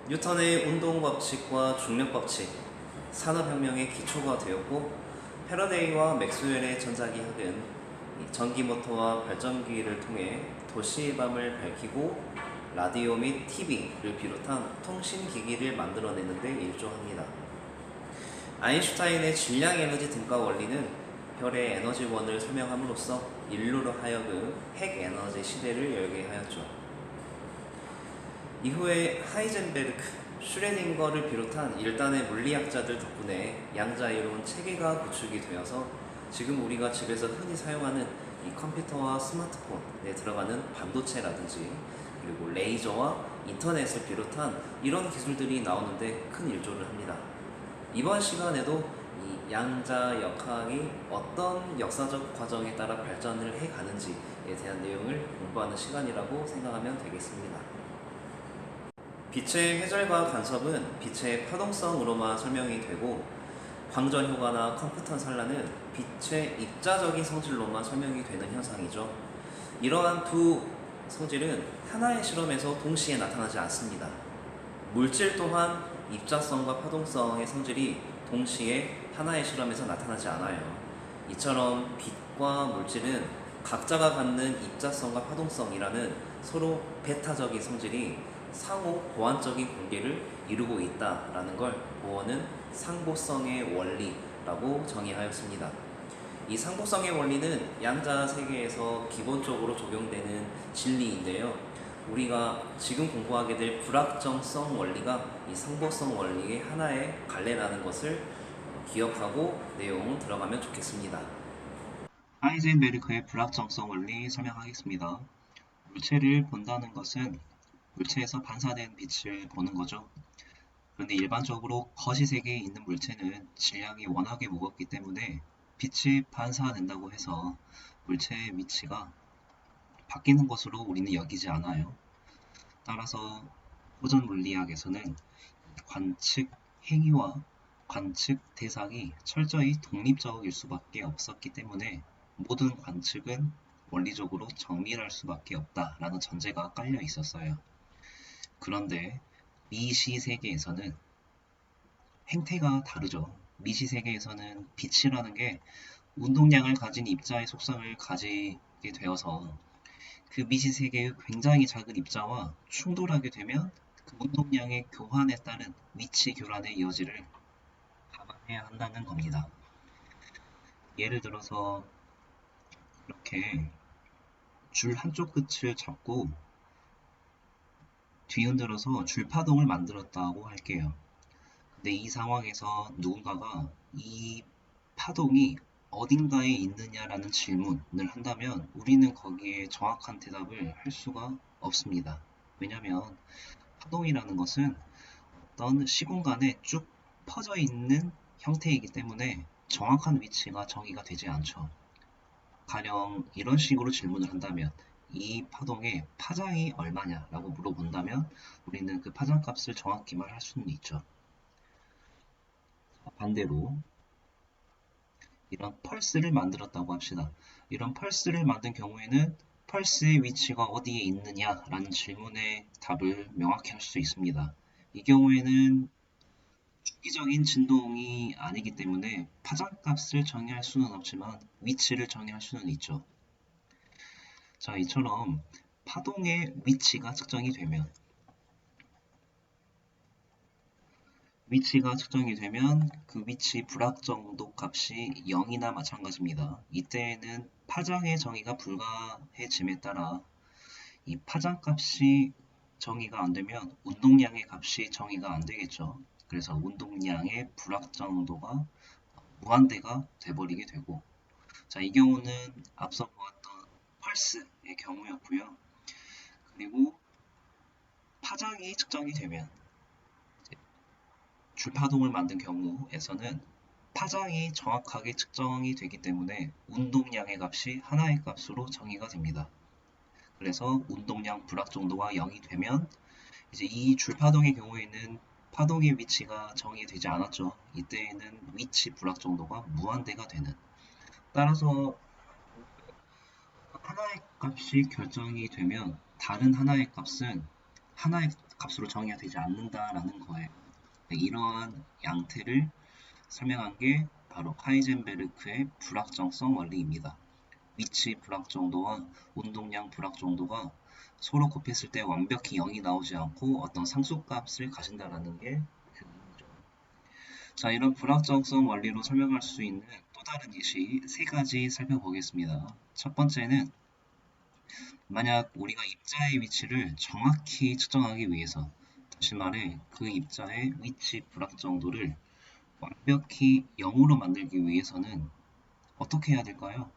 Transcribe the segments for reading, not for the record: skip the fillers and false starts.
뉴턴의 운동 법칙과 중력 법칙, 산업혁명의 기초가 되었고 패러데이와 맥스웰의 전자기학은 전기 모터와 발전기를 통해 도시의 밤을 밝히고 라디오 및 TV를 비롯한 통신기기를 만들어내는 데 일조합니다. 아인슈타인의 질량 에너지 등가 원리는 별의 에너지원을 설명함으로써 인류로 하여금 핵 에너지 시대를 열게 하였죠. 이후에 하이젠베르크, 슈레딩거를 비롯한 일단의 물리학자들 덕분에 양자이론 체계가 구축이 되어서 지금 우리가 집에서 흔히 사용하는 이 컴퓨터와 스마트폰에 들어가는 반도체라든지 그리고 레이저와 인터넷을 비롯한 이런 기술들이 나오는데 큰 일조를 합니다. 이번 시간에도 이 양자 역학이 어떤 역사적 과정에 따라 발전을 해가는지에 대한 내용을 공부하는 시간이라고 생각하면 되겠습니다. 빛의 회절과 간섭은 빛의 파동성으로만 설명이 되고 광전 효과나 컴퓨턴 산란은 빛의 입자적인 성질로만 설명이 되는 현상이죠. 이러한 두 성질은 하나의 실험에서 동시에 나타나지 않습니다. 물질 또한 입자성과 파동성의 성질이 동시에 하나의 실험에서 나타나지 않아요. 이처럼 빛과 물질은 각자가 갖는 입자성과 파동성이라는 서로 배타적인 성질이 상호 보완적인 관계를 이루고 있다라는 걸 보어는 상보성의 원리라고 정의하였습니다. 이 상보성의 원리는 양자 세계에서 기본적으로 적용되는 진리인데요. 우리가 지금 공부하게 될 불확정성 원리가 이 상보성 원리의 하나의 갈래라는 것을 기억하고 내용 들어가면 좋겠습니다. 하이젠베르크의 불확정성 원리 설명하겠습니다. 물체를 본다는 것은 물체에서 반사된 빛을 보는 거죠. 그런데 일반적으로 거시 세계에 있는 물체는 질량이 워낙에 무겁기 때문에 빛이 반사된다고 해서 물체의 위치가 바뀌는 것으로 우리는 여기지 않아요. 따라서 고전 물리학에서는 관측 행위와 관측 대상이 철저히 독립적일 수밖에 없었기 때문에 모든 관측은 원리적으로 정밀할 수밖에 없다라는 전제가 깔려 있었어요. 그런데 미시 세계에서는 행태가 다르죠. 미시 세계에서는 빛이라는 게 운동량을 가진 입자의 속성을 가지게 되어서 그 미시 세계의 굉장히 작은 입자와 충돌하게 되면 그 운동량의 교환에 따른 위치 교란의 여지를 감안해야 한다는 겁니다. 예를 들어서 이렇게 줄 한쪽 끝을 잡고 뒤흔들어서 줄 파동을 만들었다고 할게요. 근데 이 상황에서 누군가가 이 파동이 어딘가에 있느냐라는 질문을 한다면 우리는 거기에 정확한 대답을 할 수가 없습니다. 왜냐하면 파동이라는 것은 어떤 시공간에 쭉 퍼져 있는 형태이기 때문에 정확한 위치가 정의가 되지 않죠. 가령 이런 식으로 질문을 한다면 이 파동의 파장이 얼마냐라고 물어본다면 우리는 그 파장값을 정확히 말할 수는 있죠. 반대로 이런 펄스를 만들었다고 합시다. 이런 펄스를 만든 경우에는 펄스의 위치가 어디에 있느냐라는 질문의 답을 명확히 할 수 있습니다. 이 경우에는 주기적인 진동이 아니기 때문에 파장값을 정의할 수는 없지만 위치를 정의할 수는 있죠. 자, 이처럼 파동의 위치가 측정이 되면 그 위치 불확정도 값이 0이나 마찬가지입니다. 이때에는 파장의 정의가 불가해짐에 따라 이 파장 값이 정의가 안 되면 운동량의 값이 정의가 안 되겠죠. 그래서 운동량의 불확정도가 무한대가 돼버리게 되고, 자, 이 경우는 앞서 보았던 펄스의 경우였고요. 그리고 파장이 측정이 되면 줄파동을 만든 경우에서는 파장이 정확하게 측정이 되기 때문에 운동량의 값이 하나의 값으로 정의가 됩니다. 그래서 운동량 불확정도가 0이 되면 이제 이 줄파동의 경우에는 파동의 위치가 정의되지 않았죠. 이때에는 위치 불확정도가 무한대가 되는. 따라서 하나의 값이 결정이 되면 다른 하나의 값은 하나의 값으로 정의가 되지 않는다라는 거예요. 이러한 양태를 설명한 게 바로 하이젠베르크의 불확정성 원리입니다. 위치 불확정도와 운동량 불확정도가 서로 곱했을 때 완벽히 0이 나오지 않고 어떤 상수값을 가진다라는 게 교훈이죠. 자, 이런 불확정성 원리로 설명할 수 있는 또 다른 예시 세 가지 살펴보겠습니다. 첫 번째는 만약 우리가 입자의 위치를 정확히 측정하기 위해서, 다시 말해 그 입자의 위치 불확정도를 완벽히 0으로 만들기 위해서는 어떻게 해야 될까요?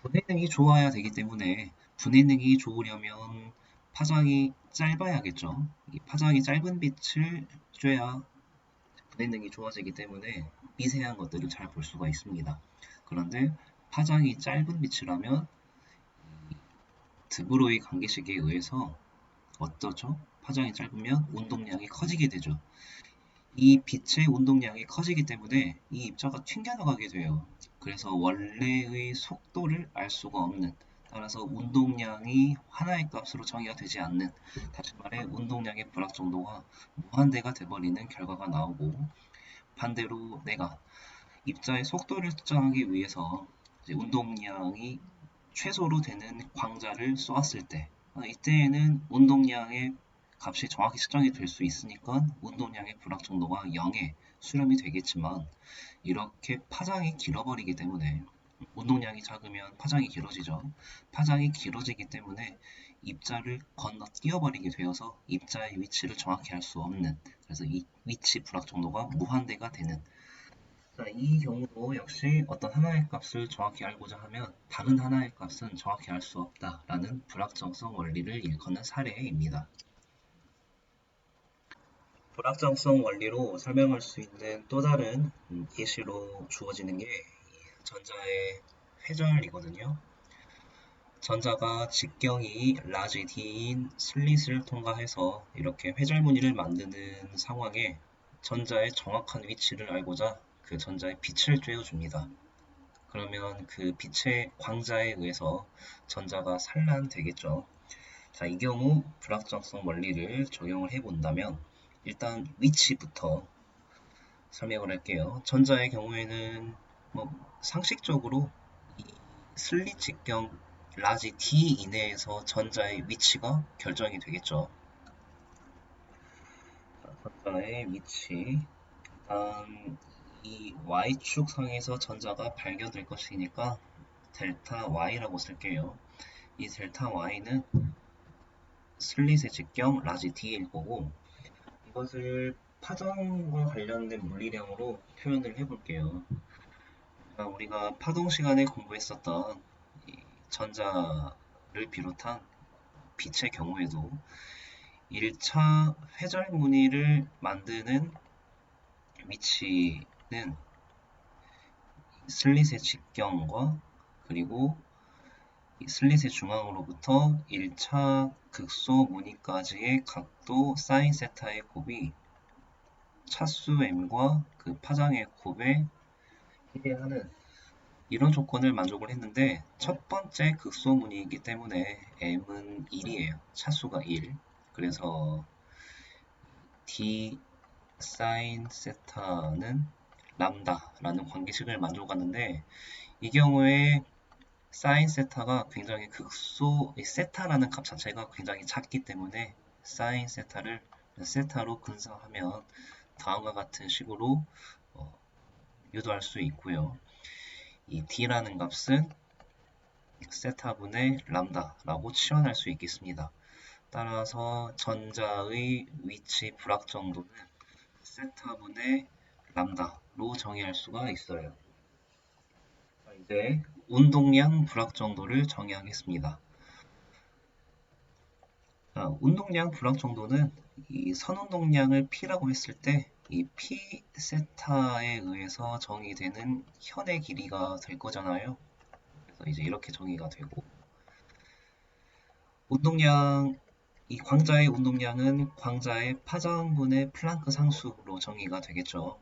분해능이 좋아야 되기 때문에 분해능이 좋으려면 파장이 짧아야겠죠. 이 파장이 짧은 빛을 쬐야 분해능이 좋아지기 때문에 미세한 것들을 잘 볼 수가 있습니다. 그런데 파장이 짧은 빛이라면 드브로이 관계식에 의해서 어떠죠? 파장이 짧으면 운동량이 커지게 되죠. 이 빛의 운동량이 커지기 때문에 이 입자가 튕겨나가게 돼요. 그래서 원래의 속도를 알 수가 없는, 따라서 운동량이 하나의 값으로 정의가 되지 않는, 다시 말해 운동량의 불확정도가 무한대가 돼버리는 결과가 나오고, 반대로 내가 입자의 속도를 측정하기 위해서 이제 운동량이 최소로 되는 광자를 쏘았을 때, 이때에는 운동량의 값이 정확히 측정이 될 수 있으니까 운동량의 불확정도가 0에 수렴이 되겠지만, 이렇게 파장이 길어버리기 때문에, 운동량이 작으면 파장이 길어지죠. 파장이 길어지기 때문에 입자를 건너뛰어버리게 되어서 입자의 위치를 정확히 알 수 없는, 그래서 이 위치 불확정도가 무한대가 되는, 자, 이 경우도 역시 어떤 하나의 값을 정확히 알고자 하면 다른 하나의 값은 정확히 알 수 없다라는 불확정성 원리를 일컫는 사례입니다. 불확정성 원리로 설명할 수 있는 또 다른 예시로 주어지는 게 전자의 회전이거든요. 전자가 직경이 라지 D인 슬릿을 통과해서 이렇게 회절무늬를 만드는 상황에 전자의 정확한 위치를 알고자 그 전자의 빛을 쬐어줍니다. 그러면 그 빛의 광자에 의해서 전자가 산란되겠죠. 자, 이 경우 불확정성 원리를 적용을 해본다면 일단 위치부터 설명을 할게요. 전자의 경우에는 상식적으로 이 슬릿 직경 라지 D 이내에서 전자의 위치가 결정이 되겠죠. 전자의 위치, 일단 이 Y축 상에서 전자가 발견될 것이니까 델타 Y라고 쓸게요. 이 델타 Y는 슬릿의 직경 라지 D일 거고, 이것을 파장과 관련된 물리량으로 표현을 해볼게요. 우리가 파동 시간에 공부했었던 이 전자를 비롯한 빛의 경우에도 1차 회절무늬를 만드는 위치는 슬릿의 직경과 그리고 이 슬릿의 중앙으로부터 1차 극소 무늬까지의 각도 사인 세타의 곱이 차수 m과 그 파장의 곱에 해당하는 이런 조건을 만족을 했는데, 첫 번째 극소 무늬이기 때문에 m은 1이에요. 차수가 1. 그래서 d 사인 세타는 람다라는 관계식을 만족하는데, 이 경우에 사인 세타가 굉장히 극소, 세타라는 값 자체가 굉장히 작기 때문에 사인 세타를 세타로 근사하면 다음과 같은 식으로 유도할 수 있고요. 이 d라는 값은 세타분의 람다라고 치환할 수 있겠습니다. 따라서 전자의 위치 불확정도는 세타분의 람다로 정의할 수가 있어요. 이제 운동량 불확정도를 정의하겠습니다. 운동량 불확정도는 이 선운동량을 P라고 했을 때 이 P 세타에 의해서 정의되는 현의 길이가 될 거잖아요. 그래서 이제 이렇게 정의가 되고, 운동량, 이 광자의 운동량은 광자의 파장분의 플랑크 상수로 정의가 되겠죠.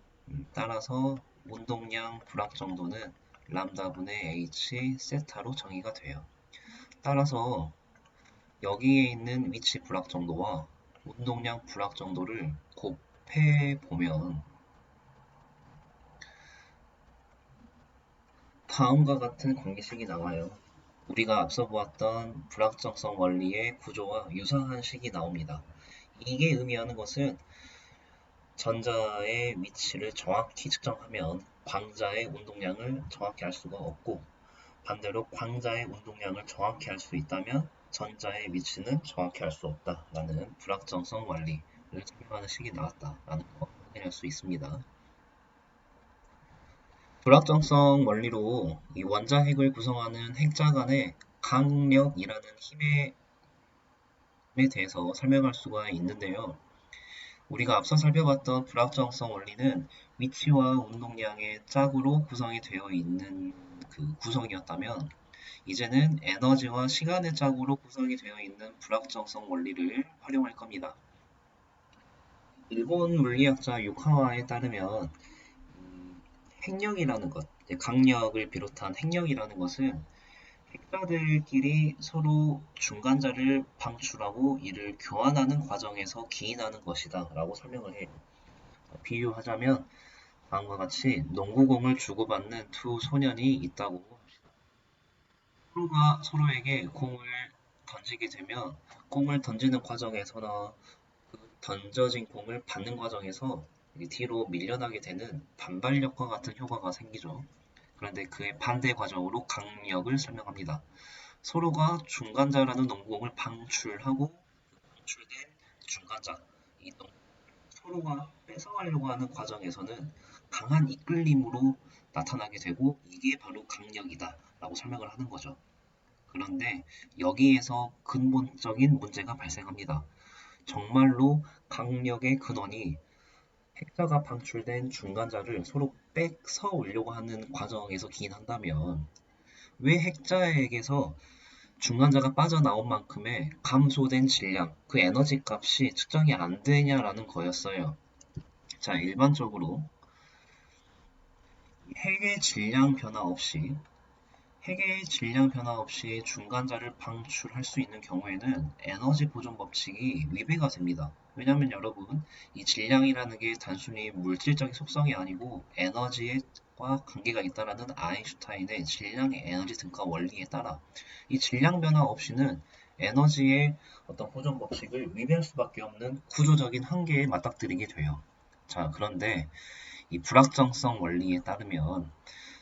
따라서 운동량 불확정도는 람다분의 h 세타로 정의가 돼요. 따라서 여기에 있는 위치 불확정도와 운동량 불확정도를 곱해 보면 다음과 같은 관계식이 나와요. 우리가 앞서 보았던 불확정성 원리의 구조와 유사한 식이 나옵니다. 이게 의미하는 것은 전자의 위치를 정확히 측정하면 광자의 운동량을 정확히 알 수가 없고, 반대로 광자의 운동량을 정확히 알 수 있다면 전자의 위치는 정확히 알 수 없다라는 불확정성 원리를 설명하는 식이 나왔다라는 거 확인할 수 있습니다. 불확정성 원리로 이 원자핵을 구성하는 핵자 간의 강력이라는 힘에 대해서 설명할 수가 있는데요. 우리가 앞서 살펴봤던 불확정성 원리는 위치와 운동량의 짝으로 구성이 되어 있는 그 구성이었다면, 이제는 에너지와 시간의 짝으로 구성이 되어 있는 불확정성 원리를 활용할 겁니다. 일본 물리학자 유카와에 따르면 핵력이라는 것, 강력을 비롯한 핵력이라는 것은 핵자들끼리 서로 중간자를 방출하고 이를 교환하는 과정에서 기인하는 것이다 라고 설명을 해요. 비유하자면 다음과 같이 농구공을 주고받는 두 소년이 있다고 합시다. 서로가 서로에게 공을 던지게 되면 공을 던지는 과정에서나 그 던져진 공을 받는 과정에서 뒤로 밀려나게 되는 반발력과 같은 효과가 생기죠. 그런데 그의 반대 과정으로 강력을 설명합니다. 서로가 중간자라는 농구공을 방출하고 그 방출된 중간자, 이 서로가 뺏어가려고 하는 과정에서는 강한 이끌림으로 나타나게 되고 이게 바로 강력이다 라고 설명을 하는 거죠. 그런데 여기에서 근본적인 문제가 발생합니다. 정말로 강력의 근원이 핵자가 방출된 중간자를 서로 뺏어 오려고 하는 과정에서 기인한다면 왜 핵자에게서 중간자가 빠져나온 만큼의 감소된 질량, 그 에너지 값이 측정이 안 되냐라는 거였어요. 자, 일반적으로 핵의 질량 변화 없이 중간자를 방출할 수 있는 경우에는 에너지 보존 법칙이 위배가 됩니다. 왜냐하면 여러분, 이 질량이라는 게 단순히 물질적인 속성이 아니고 에너지와 관계가 있다라는 아인슈타인의 질량의 에너지 등가 원리에 따라 이 질량 변화 없이는 에너지의 어떤 보존 법칙을 위배할 수밖에 없는 구조적인 한계에 맞닥뜨리게 돼요. 자, 그런데 이 불확정성 원리에 따르면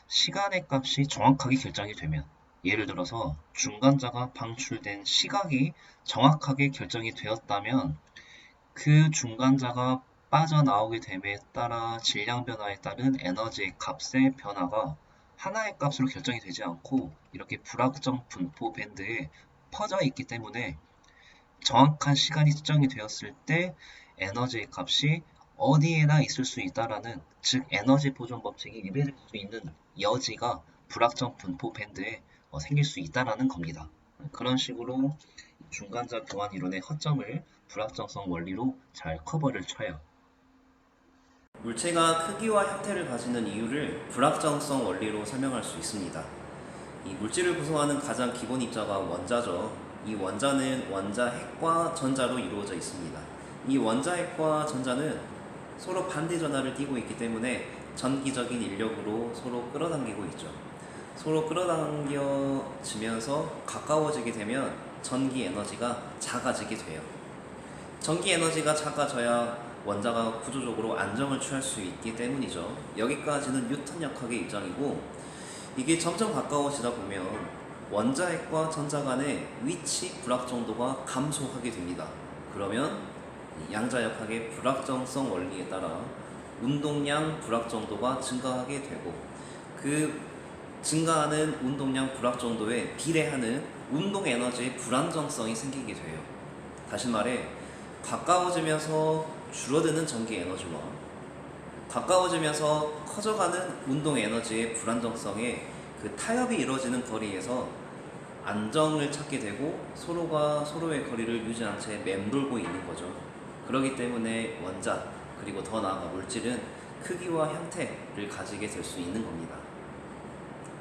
시간의 값이 정확하게 결정이 되면, 예를 들어서 중간자가 방출된 시각이 정확하게 결정이 되었다면 그 중간자가 빠져나오게 됨에 따라 질량 변화에 따른 에너지의 값의 변화가 하나의 값으로 결정이 되지 않고 이렇게 불확정 분포 밴드에 퍼져 있기 때문에 정확한 시간이 측정이 되었을 때 에너지의 값이 어디에나 있을 수 있다라는, 즉 에너지 보존 법칙이 위배될 수 있는 여지가 불확정 분포 밴드에 생길 수 있다라는 겁니다. 그런 식으로 중간자 교환 이론의 허점을 불확정성 원리로 잘 커버를 쳐요. 물체가 크기와 형태를 가지는 이유를 불확정성 원리로 설명할 수 있습니다. 이 물질을 구성하는 가장 기본 입자가 원자죠. 이 원자는 원자핵과 전자로 이루어져 있습니다. 이 원자핵과 전자는 서로 반대 전하를 띠고 있기 때문에 전기적인 인력으로 서로 끌어당기고 있죠. 서로 끌어당겨지면서 가까워지게 되면 전기 에너지가 작아지게 돼요. 전기 에너지가 작아져야 원자가 구조적으로 안정을 취할 수 있기 때문이죠. 여기까지는 뉴턴 역학의 입장이고, 이게 점점 가까워지다 보면 원자핵과 전자 간의 위치 불확정도가 감소하게 됩니다. 그러면 양자역학의 불확정성 원리에 따라 운동량 불확정도가 증가하게 되고, 그 증가하는 운동량 불확정도에 비례하는 운동 에너지의 불안정성이 생기게 돼요. 다시 말해, 가까워지면서 줄어드는 전기 에너지와 가까워지면서 커져가는 운동 에너지의 불안정성에 그 타협이 이루어지는 거리에서 안정을 찾게 되고 서로가 서로의 거리를 유지한 채 맴돌고 있는 거죠. 그렇기 때문에 원자, 그리고 더 나아가 물질은 크기와 형태를 가지게 될 수 있는 겁니다.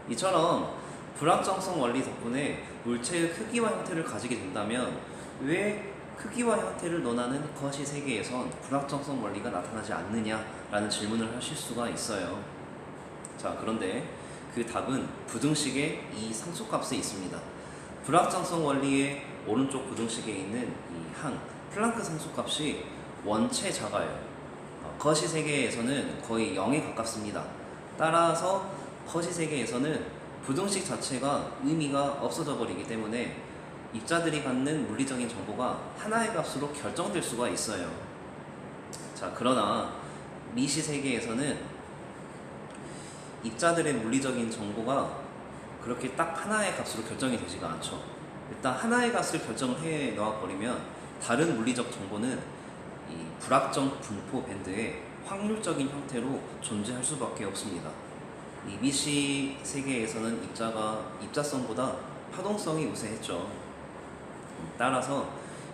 이처럼 불확정성 원리 덕분에 물체의 크기와 형태를 가지게 된다면 왜 크기와 형태를 논하는 거시 세계에선 불확정성 원리가 나타나지 않느냐라는 질문을 하실 수가 있어요. 자, 그런데 그 답은 부등식의 이 상수값에 있습니다. 불확정성 원리의 오른쪽 부등식에 있는 이 항 플랑크 상수값이 원체 작아요. 거시 세계에서는 거의 0에 가깝습니다. 따라서 거시 세계에서는 부등식 자체가 의미가 없어져 버리기 때문에 입자들이 갖는 물리적인 정보가 하나의 값으로 결정될 수가 있어요. 자, 그러나 미시 세계에서는 입자들의 물리적인 정보가 그렇게 딱 하나의 값으로 결정이 되지가 않죠. 일단 하나의 값을 결정을 해 놓아 버리면 다른 물리적 정보는 이 불확정 분포 밴드의 확률적인 형태로 존재할 수밖에 없습니다. 이 미시 세계에서는 입자성보다 파동성이 우세했죠. 따라서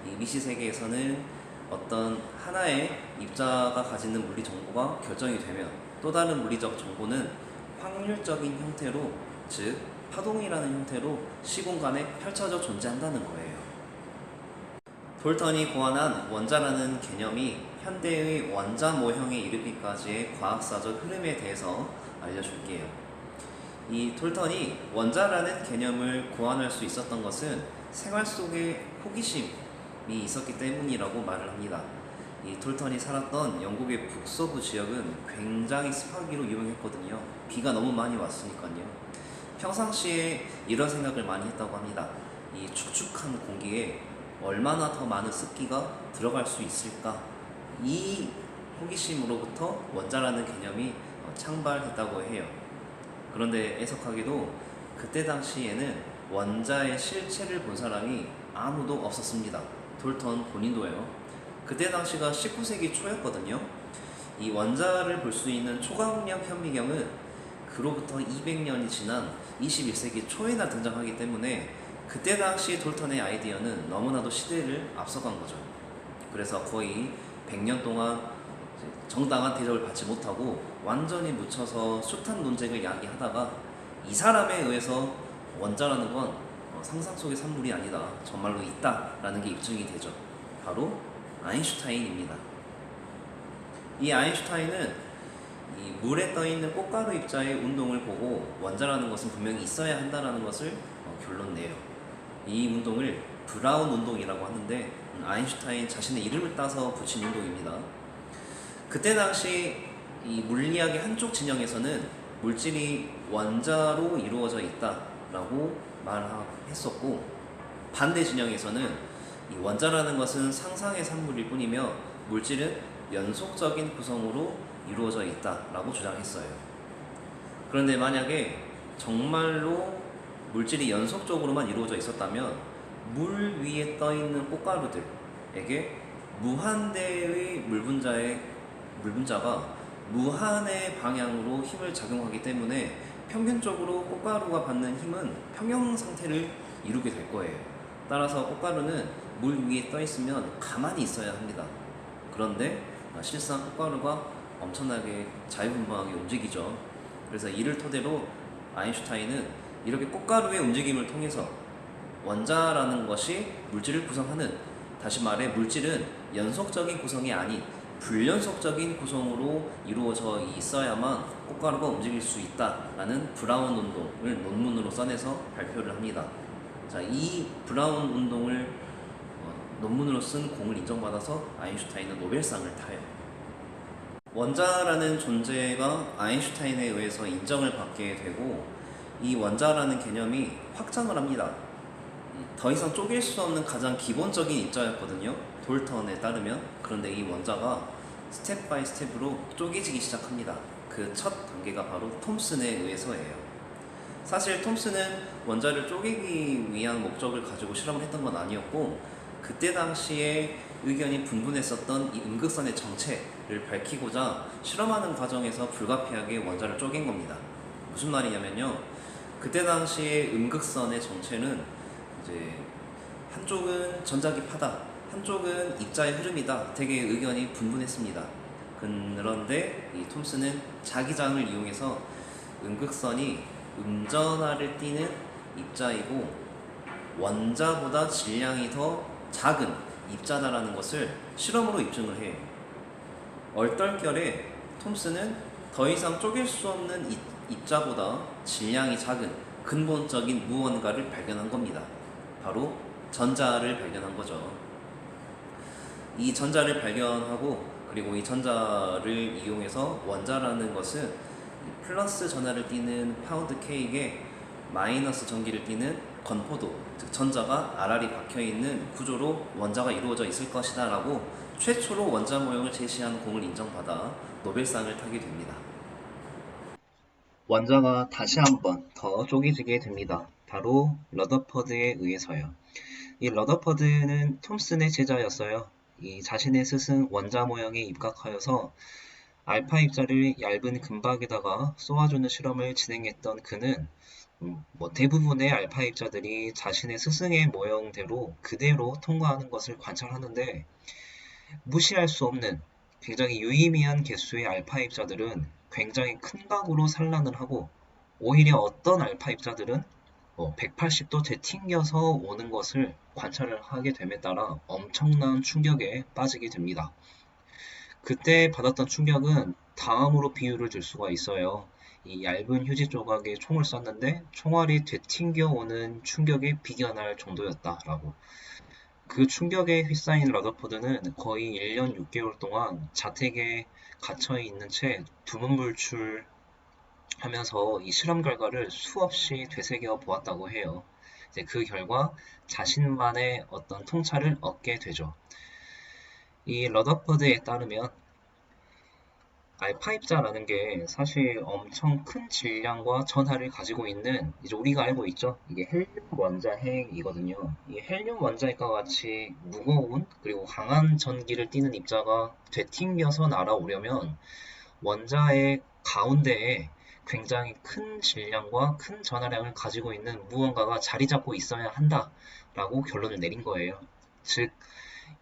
이 미시 세계에서는 어떤 하나의 입자가 가지는 물리 정보가 결정이 되면 또 다른 물리적 정보는 확률적인 형태로, 즉 파동이라는 형태로 시공간에 펼쳐져 존재한다는 거예요. 톨턴이 고안한 원자라는 개념이 현대의 원자 모형에 이르기까지의 과학사적 흐름에 대해서 알려줄게요. 이 톨턴이 원자라는 개념을 고안할 수 있었던 것은 생활 속에 호기심이 있었기 때문이라고 말을 합니다. 이 톨턴이 살았던 영국의 북서부 지역은 굉장히 습하기로 유명했거든요. 비가 너무 많이 왔으니까요. 평상시에 이런 생각을 많이 했다고 합니다. 이 축축한 공기에 얼마나 더 많은 습기가 들어갈 수 있을까? 이 호기심으로부터 원자라는 개념이 창발했다고 해요. 그런데 애석하게도 그때 당시에는 원자의 실체를 본 사람이 아무도 없었습니다. 톨턴 본인도요. 그때 당시가 19세기 초였거든요. 이 원자를 볼 수 있는 초강력 현미경은 그로부터 200년이 지난 21세기 초에나 등장하기 때문에 그때 당시 톨턴의 아이디어는 너무나도 시대를 앞서간 거죠. 그래서 거의 100년 동안 정당한 대접을 받지 못하고 완전히 묻혀서 숱한 논쟁을 야기하다가 이 사람에 의해서 원자라는 건 상상 속의 산물이 아니다, 정말로 있다라는 게 입증이 되죠. 바로 아인슈타인입니다. 이 아인슈타인은 이 물에 떠있는 꽃가루 입자의 운동을 보고 원자라는 것은 분명히 있어야 한다는 것을 결론 내요. 이 운동을 브라운 운동이라고 하는데 아인슈타인 자신의 이름을 따서 붙인 운동입니다. 그때 당시 이 물리학의 한쪽 진영에서는 물질이 원자로 이루어져 있다라고 말했었고, 반대 진영에서는 이 원자라는 것은 상상의 산물일 뿐이며 물질은 연속적인 구성으로 이루어져 있다라고 주장했어요. 그런데 만약에 정말로 물질이 연속적으로만 이루어져 있었다면 물 위에 떠 있는 꽃가루들에게 무한대의 물분자가 무한의 방향으로 힘을 작용하기 때문에 평균적으로 꽃가루가 받는 힘은 평형 상태를 이루게 될 거예요. 따라서 꽃가루는 물 위에 떠 있으면 가만히 있어야 합니다. 그런데 실상 꽃가루가 엄청나게 자유분방하게 움직이죠. 그래서 이를 토대로 아인슈타인은 이렇게 꽃가루의 움직임을 통해서 원자라는 것이 물질을 구성하는, 다시 말해 물질은 연속적인 구성이 아닌 불연속적인 구성으로 이루어져 있어야만 꽃가루가 움직일 수 있다라는 브라운 운동을 논문으로 써내서 발표를 합니다. 자, 이 브라운 운동을 논문으로 쓴 공을 인정받아서 아인슈타인은 노벨상을 타요. 원자라는 존재가 아인슈타인에 의해서 인정을 받게 되고 이 원자라는 개념이 확장을 합니다. 더 이상 쪼갤 수 없는 가장 기본적인 입자였거든요. 톨턴에 따르면. 그런데 이 원자가 스텝 바이 스텝으로 쪼개지기 시작합니다. 그 첫 단계가 바로 톰슨에 의해서예요. 사실 톰슨은 원자를 쪼개기 위한 목적을 가지고 실험을 했던 건 아니었고, 그때 당시에 의견이 분분했었던 이 음극선의 정체를 밝히고자 실험하는 과정에서 불가피하게 원자를 쪼갠 겁니다. 무슨 말이냐면요, 그때 당시에 음극선의 정체는 이제 한쪽은 전자기파다, 한쪽은 입자의 흐름이다, 되게 의견이 분분했습니다. 그런데 이 톰슨은 자기장을 이용해서 음극선이 음전하를 띠는 입자이고 원자보다 질량이 더 작은 입자다라는 것을 실험으로 입증을 해요. 얼떨결에 톰슨은 더 이상 쪼갤 수 없는 입자보다 질량이 작은 근본적인 무언가를 발견한 겁니다. 바로 전자를 발견한 거죠. 이 전자를 발견하고 그리고 이 전자를 이용해서 원자라는 것은 플러스 전하를 띠는 파운드 케이크에 마이너스 전기를 띠는 건포도, 즉 전자가 알알이 박혀있는 구조로 원자가 이루어져 있을 것이다 라고 최초로 원자 모형을 제시한 공을 인정받아 노벨상을 타게 됩니다. 원자가 다시 한번 더 쪼개지게 됩니다. 바로 러더퍼드에 의해서요. 이 러더퍼드는 톰슨의 제자였어요. 이 자신의 스승 원자 모형에 입각하여서 알파 입자를 얇은 금박에다가 쏘아주는 실험을 진행했던 그는 대부분의 알파 입자들이 자신의 스승의 모형대로 그대로 통과하는 것을 관찰하는데 무시할 수 없는 굉장히 유의미한 개수의 알파 입자들은 굉장히 큰 각으로 산란을 하고 오히려 어떤 알파 입자들은 180도 되튕겨서 오는 것을 관찰을 하게 됨에 따라 엄청난 충격에 빠지게 됩니다. 그때 받았던 충격은 다음으로 비유를 줄 수가 있어요. 이 얇은 휴지 조각에 총을 쐈는데 총알이 되튕겨 오는 충격에 비견할 정도였다라고. 그 충격에 휩싸인 러더포드는 거의 1년 6개월 동안 자택에 갇혀 있는 채 두문불출하면서 이 실험 결과를 수없이 되새겨 보았다고 해요. 이제 그 결과 자신만의 어떤 통찰을 얻게 되죠. 이 러더퍼드에 따르면 알파 입자라는 게 사실 엄청 큰 질량과 전하를 가지고 있는 이제 우리가 알고 있죠. 이게 헬륨 원자 핵이거든요. 이 헬륨 원자핵과 같이 무거운 그리고 강한 전기를 띠는 입자가 되튕겨서 날아오려면 원자의 가운데에 굉장히 큰 질량과 큰 전하량을 가지고 있는 무언가가 자리 잡고 있어야 한다라고 결론을 내린 거예요. 즉,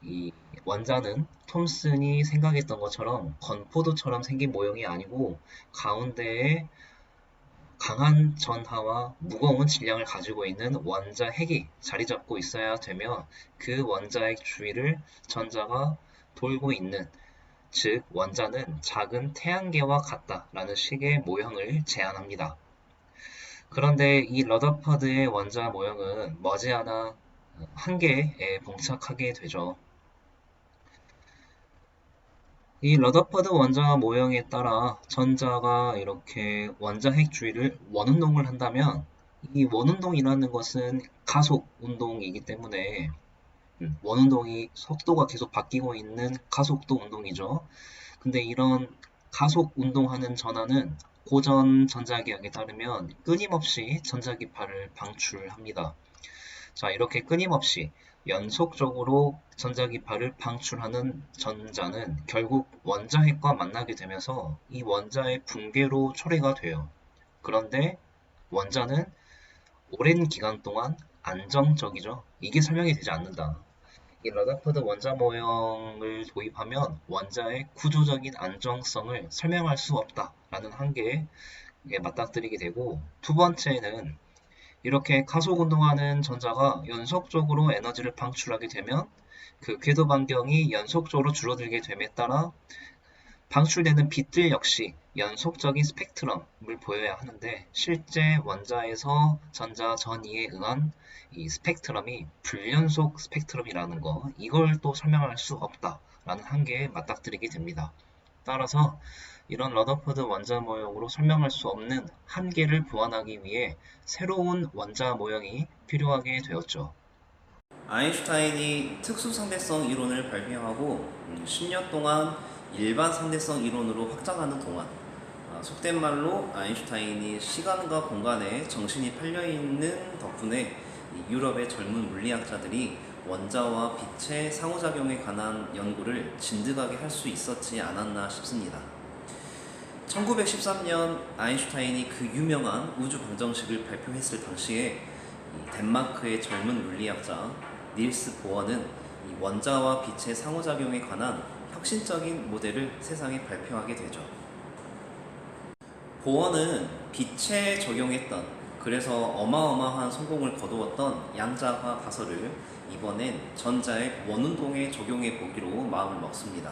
이 원자는 톰슨이 생각했던 것처럼 건포도처럼 생긴 모형이 아니고 가운데에 강한 전하와 무거운 질량을 가지고 있는 원자 핵이 자리 잡고 있어야 되며 그 원자핵 주위를 전자가 돌고 있는, 즉 원자는 작은 태양계와 같다라는 식의 모형을 제안합니다. 그런데 이 러더퍼드의 원자 모형은 머지않아 한계에 봉착하게 되죠. 이 러더퍼드 원자 모형에 따라 전자가 이렇게 원자핵 주위를 원운동을 한다면 이 원운동이라는 것은 가속 운동이기 때문에 원운동이 속도가 계속 바뀌고 있는 가속도 운동이죠. 근데 이런 가속 운동하는 전하는 고전 전자기학에 따르면 끊임없이 전자기파를 방출합니다. 자, 이렇게 끊임없이 연속적으로 전자기파를 방출하는 전자는 결국 원자핵과 만나게 되면서 이 원자의 붕괴로 초래가 돼요. 그런데 원자는 오랜 기간 동안 안정적이죠. 이게 설명이 되지 않는다. 이 러더퍼드 원자 모형을 도입하면 원자의 구조적인 안정성을 설명할 수 없다라는 한계에 맞닥뜨리게 되고, 두 번째는 이렇게 가속 운동하는 전자가 연속적으로 에너지를 방출하게 되면 그 궤도 반경이 연속적으로 줄어들게 됨에 따라 방출되는 빛들 역시 연속적인 스펙트럼을 보여야 하는데 실제 원자에서 전자 전이에 의한 이 스펙트럼이 불연속 스펙트럼이라는 거, 이걸 또 설명할 수 없다라는 한계에 맞닥뜨리게 됩니다. 따라서 이런 러더퍼드 원자 모형으로 설명할 수 없는 한계를 보완하기 위해 새로운 원자 모형이 필요하게 되었죠. 아인슈타인이 특수상대성 이론을 발표하고 10년 동안 일반 상대성 이론으로 확장하는 동안, 속된 말로 아인슈타인이 시간과 공간에 정신이 팔려있는 덕분에 유럽의 젊은 물리학자들이 원자와 빛의 상호작용에 관한 연구를 진득하게 할 수 있었지 않았나 싶습니다. 1913년 아인슈타인이 그 유명한 우주 방정식을 발표했을 당시에 덴마크의 젊은 물리학자 닐스 보어는 이 원자와 빛의 상호작용에 관한 혁신적인 모델을 세상에 발표하게 되죠. 보어는 빛에 적용했던, 그래서 어마어마한 성공을 거두었던 양자화 가설을 이번엔 전자의 원운동에 적용해 보기로 마음을 먹습니다.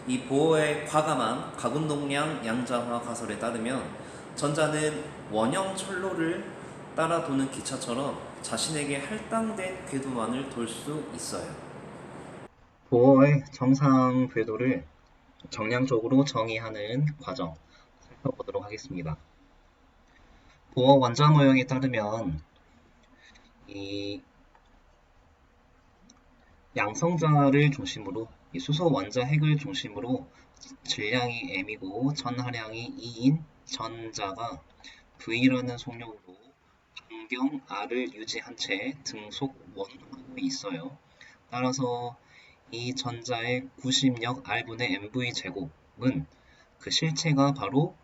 이 보어의 과감한 가군동량 양자화 가설에 따르면 전자는 원형 철로를 따라 도는 기차처럼 자신에게 할당된 궤도만을 돌 수 있어요. 보어의 정상 궤도를 정량적으로 정의하는 과정 살펴보도록 하겠습니다. 보어 원자 모형에 따르면 이 양성자를 중심으로 이 수소 원자 핵을 중심으로 질량이 m이고 전하량이 2인 전자가 V라는 속력으로 반경 R을 유지한 채 등속 원하고 있어요. 따라서 이 전자의 구심력 R분의 mv 제곱은 그 실체가 바로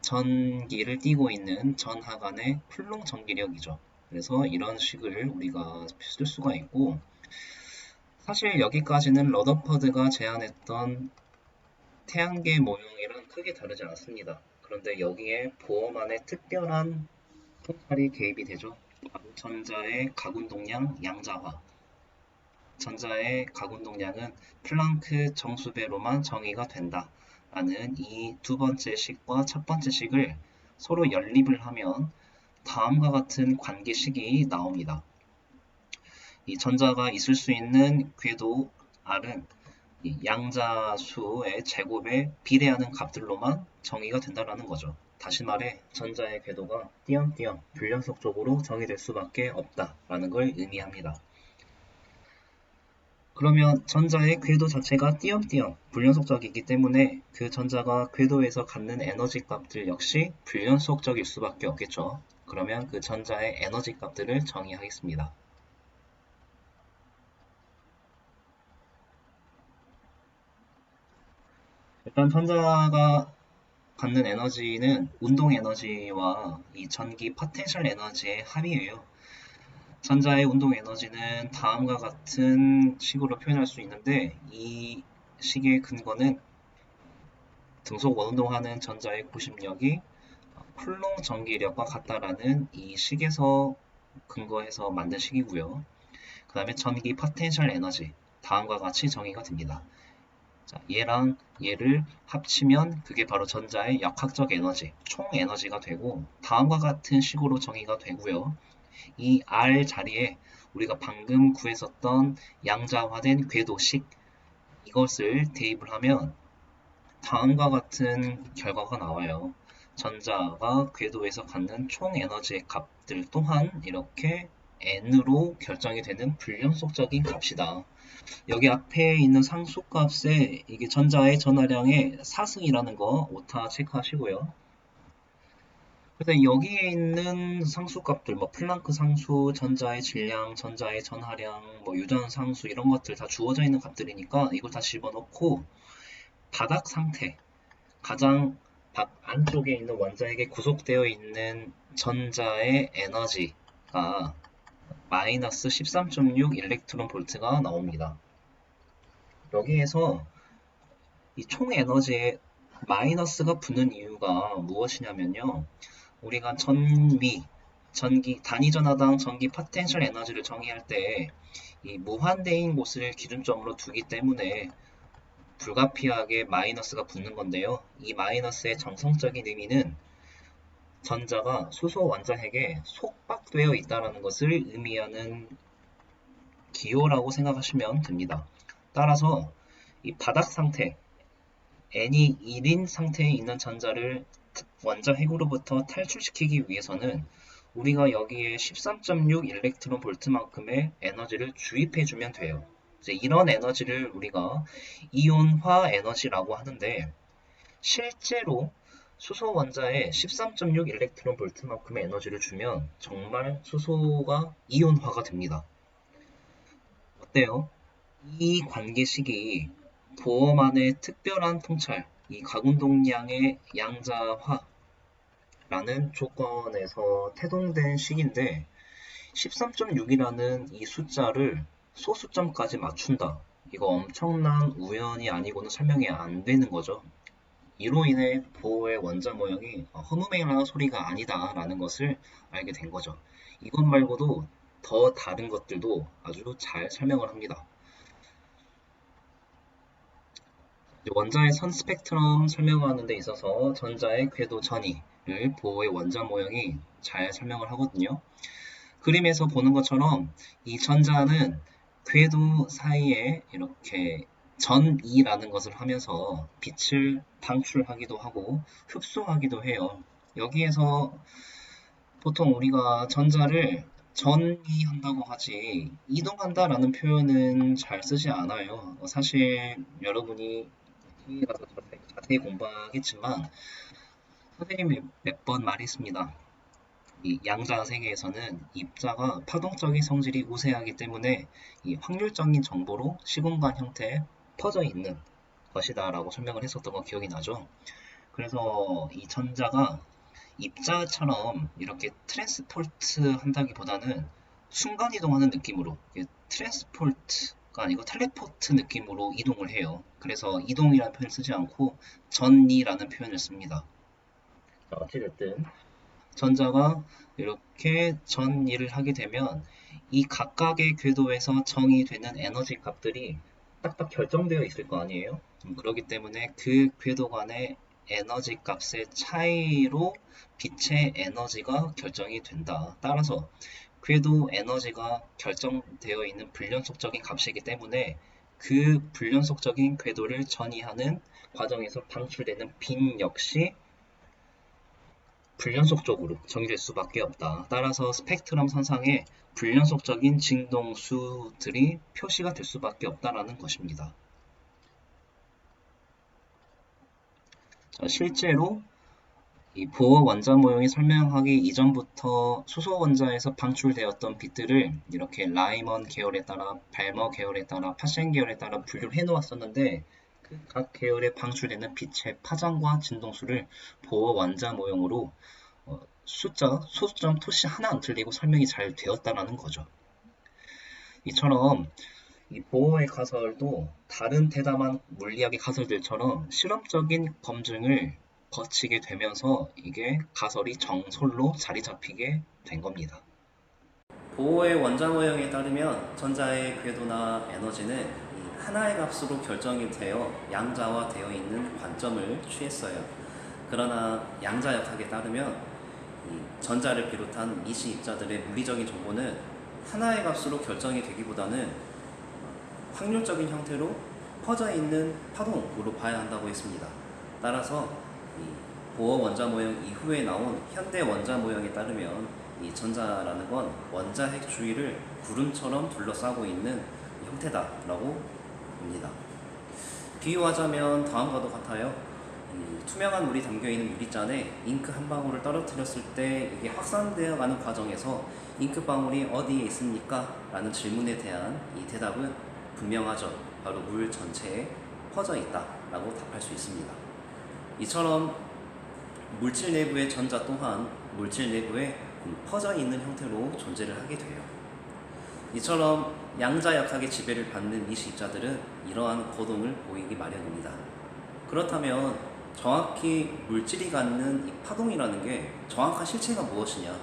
전기를 띠고 있는 전하간의 쿨롱 전기력이죠. 그래서 이런 식을 우리가 쓸 수가 있고, 사실 여기까지는 러더퍼드가 제안했던 태양계 모형이랑 크게 다르지 않습니다. 그런데 여기에 보어만의 특별한 통찰이 개입이 되죠. 바로 전자의 가군동량 양자화. 전자의 가군동량은 플랑크 정수배로만 정의가 된다. 라는 이 두 번째 식과 첫 번째 식을 서로 연립을 하면 다음과 같은 관계식이 나옵니다. 이 전자가 있을 수 있는 궤도 R은 이 양자수의 제곱에 비례하는 값들로만 정의가 된다는 거죠. 다시 말해 전자의 궤도가 띄엄띄엄 불연속적으로 정의될 수밖에 없다라는 걸 의미합니다. 그러면 전자의 궤도 자체가 띄엄띄엄 불연속적이기 때문에 그 전자가 궤도에서 갖는 에너지 값들 역시 불연속적일 수밖에 없겠죠. 그러면 그 전자의 에너지 값들을 정의하겠습니다. 일단 전자가 갖는 에너지는 운동 에너지와 이 전기 포텐셜 에너지의 합이에요. 전자의 운동 에너지는 다음과 같은 식으로 표현할 수 있는데, 이 식의 근거는 등속 원운동하는 전자의 구심력이 쿨롱 전기력과 같다라는 이 식에서 근거해서 만든 식이고요. 그 다음에 전기 포텐셜 에너지 다음과 같이 정의가 됩니다. 자, 얘랑 얘를 합치면 그게 바로 전자의 역학적 에너지, 총 에너지가 되고 다음과 같은 식으로 정의가 되고요. 이 R 자리에 우리가 방금 구했었던 양자화된 궤도식 이것을 대입을 하면 다음과 같은 결과가 나와요. 전자가 궤도에서 갖는 총 에너지의 값들 또한 이렇게 n으로 결정이 되는 불연속적인 값이다. 여기 앞에 있는 상수값에 이게 전자의 전하량의 사승이라는 거 오타 체크하시고요. 그래서 여기에 있는 상수값들, 뭐 플랑크 상수, 전자의 질량, 전자의 전하량, 뭐 유전 상수 이런 것들 다 주어져 있는 값들이니까 이걸 다 집어넣고 바닥 상태, 가장 안쪽에 있는 원자에게 구속되어 있는 전자의 에너지가 마이너스 13.6 일렉트론 볼트가 나옵니다. 여기에서 이 총 에너지에 마이너스가 붙는 이유가 무엇이냐면요. 우리가 전기, 단위 전하당 전기 포텐셜 에너지를 정의할 때 이 무한대인 곳을 기준점으로 두기 때문에 불가피하게 마이너스가 붙는 건데요. 이 마이너스의 정성적인 의미는 전자가 수소 원자핵에 속박되어 있다는 것을 의미하는 기호라고 생각하시면 됩니다. 따라서 이 바닥 상태, n이 1인 상태에 있는 전자를 원자핵으로부터 탈출시키기 위해서는 우리가 여기에 13.6 일렉트론 볼트만큼의 에너지를 주입해주면 돼요. 이제 이런 에너지를 우리가 이온화 에너지라고 하는데, 실제로 수소 원자에 13.6 일렉트론 볼트만큼의 에너지를 주면 정말 수소가 이온화가 됩니다. 어때요? 이 관계식이 보어만의 특별한 통찰, 이 가군동량의 양자화라는 조건에서 태동된 식인데 13.6이라는 이 숫자를 소수점까지 맞춘다. 이거 엄청난 우연이 아니고는 설명이 안 되는 거죠. 이로 인해 보어의 원자 모형이 허무맹랑한 소리가 아니다라는 것을 알게 된 거죠. 이것 말고도 더 다른 것들도 아주 잘 설명을 합니다. 원자의 선 스펙트럼 설명하는 데 있어서 전자의 궤도 전이를 보호의 원자 모형이 잘 설명을 하거든요. 그림에서 보는 것처럼 이 전자는 궤도 사이에 이렇게 전이라는 것을 하면서 빛을 방출하기도 하고 흡수하기도 해요. 여기에서 보통 우리가 전자를 전이한다고 하지 이동한다라는 표현은 잘 쓰지 않아요. 사실 여러분이 가서 자세히 공부하겠지만 선생님이 몇 번 말했습니다. 이 양자 세계에서는 입자가 파동적인 성질이 우세하기 때문에 이 확률적인 정보로 시공간 형태에 퍼져 있는 것이다 라고 설명을 했었던 거 기억이 나죠. 그래서 이 전자가 입자처럼 이렇게 트랜스포트 한다기보다는 순간이동하는 느낌으로 트랜스포트가 아니고 텔레포트 느낌으로 이동을 해요. 그래서 이동이라는 표현을 쓰지 않고 전이라는 표현을 씁니다. 어찌됐든 전자가 이렇게 전이를 하게 되면 이 각각의 궤도에서 정의되는 에너지 값들이 딱딱 결정되어 있을 거 아니에요? 그렇기 때문에 그 궤도 간의 에너지 값의 차이로 빛의 에너지가 결정이 된다. 따라서 궤도 에너지가 결정되어 있는 불연속적인 값이기 때문에 그 불연속적인 궤도를 전이하는 과정에서 방출되는 빛 역시 불연속적으로 정의될 수밖에 없다. 따라서 스펙트럼 선상에 불연속적인 진동수들이 표시가 될 수밖에 없다라는 것입니다. 실제로 이 보어 원자 모형이 설명하기 이전부터 수소 원자에서 방출되었던 빛들을 이렇게 라이먼 계열에 따라, 발머 계열에 따라, 파셴 계열에 따라 분류를 해 놓았었는데 그 각 계열에 방출되는 빛의 파장과 진동수를 보어 원자 모형으로 숫자, 소수점, 토시 하나 안 틀리고 설명이 잘 되었다라는 거죠. 이처럼 이 보어의 가설도 다른 대담한 물리학의 가설들처럼 실험적인 검증을 거치게 되면서 이게 가설이 정설로 자리 잡히게 된 겁니다. 보호의 원자 모형에 따르면 전자의 궤도나 에너지는 이 하나의 값으로 결정이 되어 양자화되어 있는 관점을 취했어요. 그러나 양자역학에 따르면 이 전자를 비롯한 미시 입자들의 물리적인 정보는 하나의 값으로 결정이 되기보다는 확률적인 형태로 퍼져 있는 파동으로 봐야 한다고 했습니다. 따라서 이 보어 원자 모형 이후에 나온 현대 원자 모형에 따르면 이 전자라는 건 원자핵 주위를 구름처럼 둘러싸고 있는 형태다라고 봅니다. 비유하자면 다음과도 같아요. 이 투명한 물이 담겨있는 유리잔에 잉크 한 방울을 떨어뜨렸을 때 이게 확산되어 가는 과정에서 잉크 방울이 어디에 있습니까? 라는 질문에 대한 이 대답은 분명하죠. 바로 물 전체에 퍼져 있다라고 답할 수 있습니다. 이처럼 물질 내부의 전자 또한 물질 내부에 퍼져 있는 형태로 존재를 하게 돼요. 이처럼 양자역학의 지배를 받는 미시 입자들은 이러한 거동을 보이기 마련입니다. 그렇다면 정확히 물질이 갖는 이 파동이라는 게 정확한 실체가 무엇이냐,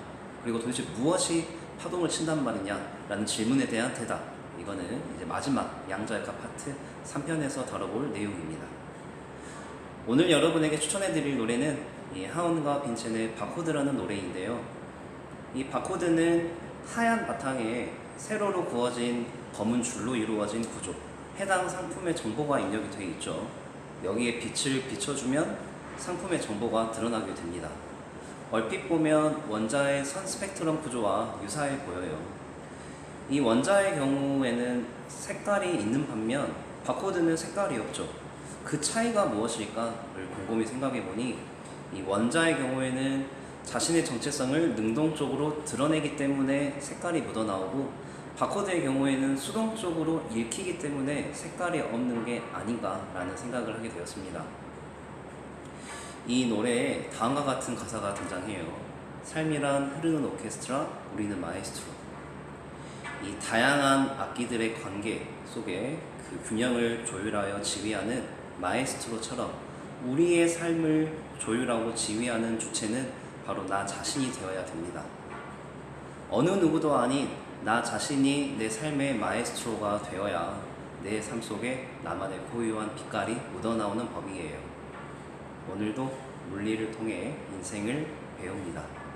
그리고 도대체 무엇이 파동을 친단 말이냐 라는 질문에 대한 대답, 이거는 이제 마지막 양자역학 파트 3편에서 다뤄볼 내용입니다. 오늘 여러분에게 추천해드릴 노래는 이 하운과 빈첸의 바코드라는 노래인데요. 이 바코드는 하얀 바탕에 세로로 그어진 검은 줄로 이루어진 구조, 해당 상품의 정보가 입력이 되어 있죠. 여기에 빛을 비춰주면 상품의 정보가 드러나게 됩니다. 얼핏 보면 원자의 선 스펙트럼 구조와 유사해 보여요. 이 원자의 경우에는 색깔이 있는 반면 바코드는 색깔이 없죠. 그 차이가 무엇일까를 곰곰이 생각해보니 이 원자의 경우에는 자신의 정체성을 능동적으로 드러내기 때문에 색깔이 묻어나오고, 바코드의 경우에는 수동적으로 읽히기 때문에 색깔이 없는 게 아닌가라는 생각을 하게 되었습니다. 이 노래에 다음과 같은 가사가 등장해요. 삶이란 흐르는 오케스트라, 우리는 마에스트로. 이 다양한 악기들의 관계 속에 그 균형을 조율하여 지휘하는 마에스트로처럼 우리의 삶을 조율하고 지휘하는 주체는 바로 나 자신이 되어야 됩니다. 어느 누구도 아닌 나 자신이 내 삶의 마에스트로가 되어야 내 삶 속에 나만의 고유한 빛깔이 묻어나오는 법이에요. 오늘도 물리를 통해 인생을 배웁니다.